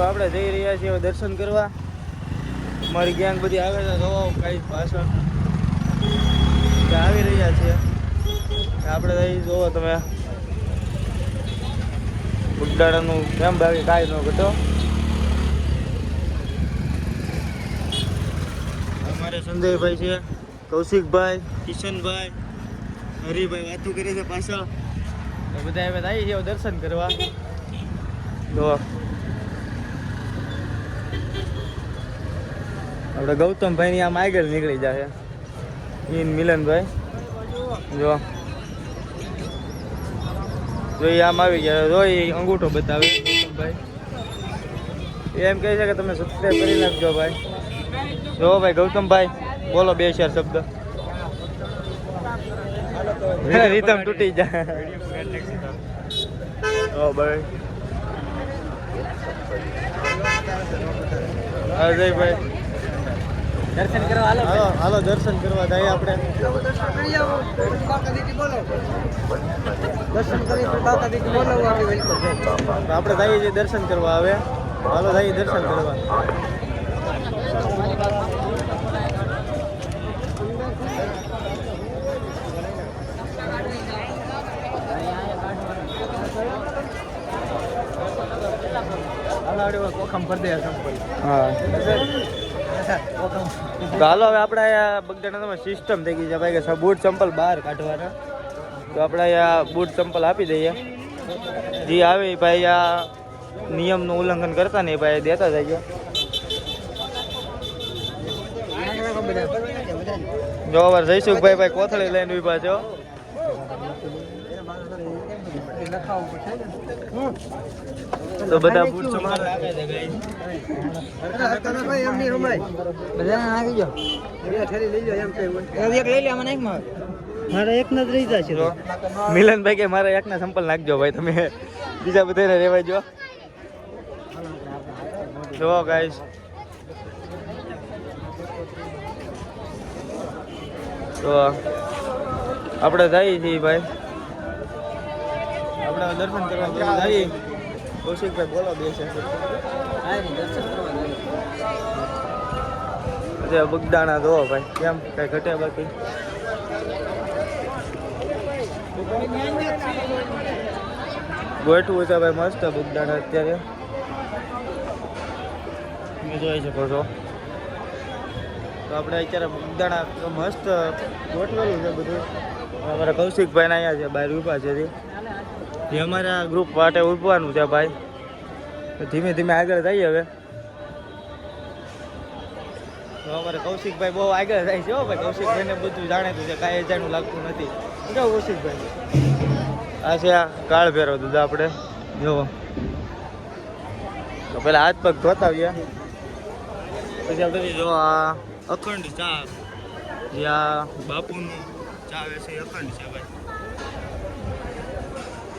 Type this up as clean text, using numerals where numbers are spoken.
આપણે જઈ રહ્યા છીએ દર્શન કરવા. મારી ગેંગ બધી આવે છે, જોવો કઈ પાછળ આવી રહ્યા છીએ. આપણે અહીં જોવો તમે બુગદાણાનું કેમ બાકી કાંઈ ન ઘટો. અમારે સંજયભાઈ છે, કૌશિકભાઈ, કિશનભાઈ, હરિભાઈ વાતું કરે છે પાછળ. બધા હવે આવી છે દર્શન કરવા. જો આપણે ગૌતમભાઈ ની આમ આગળ નીકળી જાય ઈન મિલનભાઈ. જો એ આમ આવી ગયા. જો એ અંગૂઠો બતાવે ગૌતમભાઈ. એમ કહે છે કે તમે સબસ્ક્રાઈબ કરી નાખજો ભાઈ. જો ભાઈ ગૌતમભાઈ બોલો 2 4 શબ્દ. રીતમ તૂટી જાય. ઓ ભાઈ અજયભાઈ દર્શન કરવા હાલો. હાલો દર્શન કરવા જઈએ આપણે. દર્શન કરી આપણે જઈએ છીએ દર્શન કરવા. હવે હાલો જઈએ દર્શન કરવા. હાલો હવે આપણે અહીંયા બગદાણા સિસ્ટમ થઈ ગઈ છે ભાઈ કે બૂટ ચંપલ બહાર કાઢવાના. તો આપણે અહીંયા બૂટ ચંપલ આપી દઈએ. જે આવે એ ભાઈ આ નિયમનું ઉલ્લંઘન કરતા નહીં ભાઈ દેતા જાય. જો વાર જયસુખભાઈ ભાઈ કોથળી લઈને ઉભા છો. તો બધા બૂટ ચંપલ આપે છે ગાઈસ. મિલનભાઈ કે મારા એકના સંપલ નાખજો ભાઈ, તમે બીજા બધાને રેવાય જો. જો ગાઈસ તો આપણે જઈએ છીએ ભાઈ. આપણે દર્શન કરવા જઈએ. કૌશિકભાઈ બોલો 2 છે બગદાણા જો ભાઈ કેમ કઈ ઘટે બાકી. ગોઠવું છે ભાઈ મસ્ત બગદાણા અત્યારે તમે જોઈ શકો છો. તો આપણે અત્યારે બગદાણા મસ્ત ગોઠવેલું છે બધું. અમારા કૌશિકભાઈ ના અહીંયા છે બહાર ઊભા છે જે અમારા ગ્રુપ માટે ઉભવાનું છે ભાઈ. ધીમે ધીમે આગળ જઈએ હવે. તો અમારે કૌશિકભાઈ બહુ આગળ જાય છે હો ભાઈ. કૌશિકભાઈને બધું જાણેતું છે, કાંઈ અજાણું લાગતું નથી. કેવું કૌશિકભાઈ? આ છે આ કાળ ભેરવ દૂધ આપણે જોવો. તો પેલા હાથ પગ ધોતા આવ્યા પછી આપણે જો આ અખંડ ચા જે આ બાપુનું ચા છે અખંડ છે ભાઈ.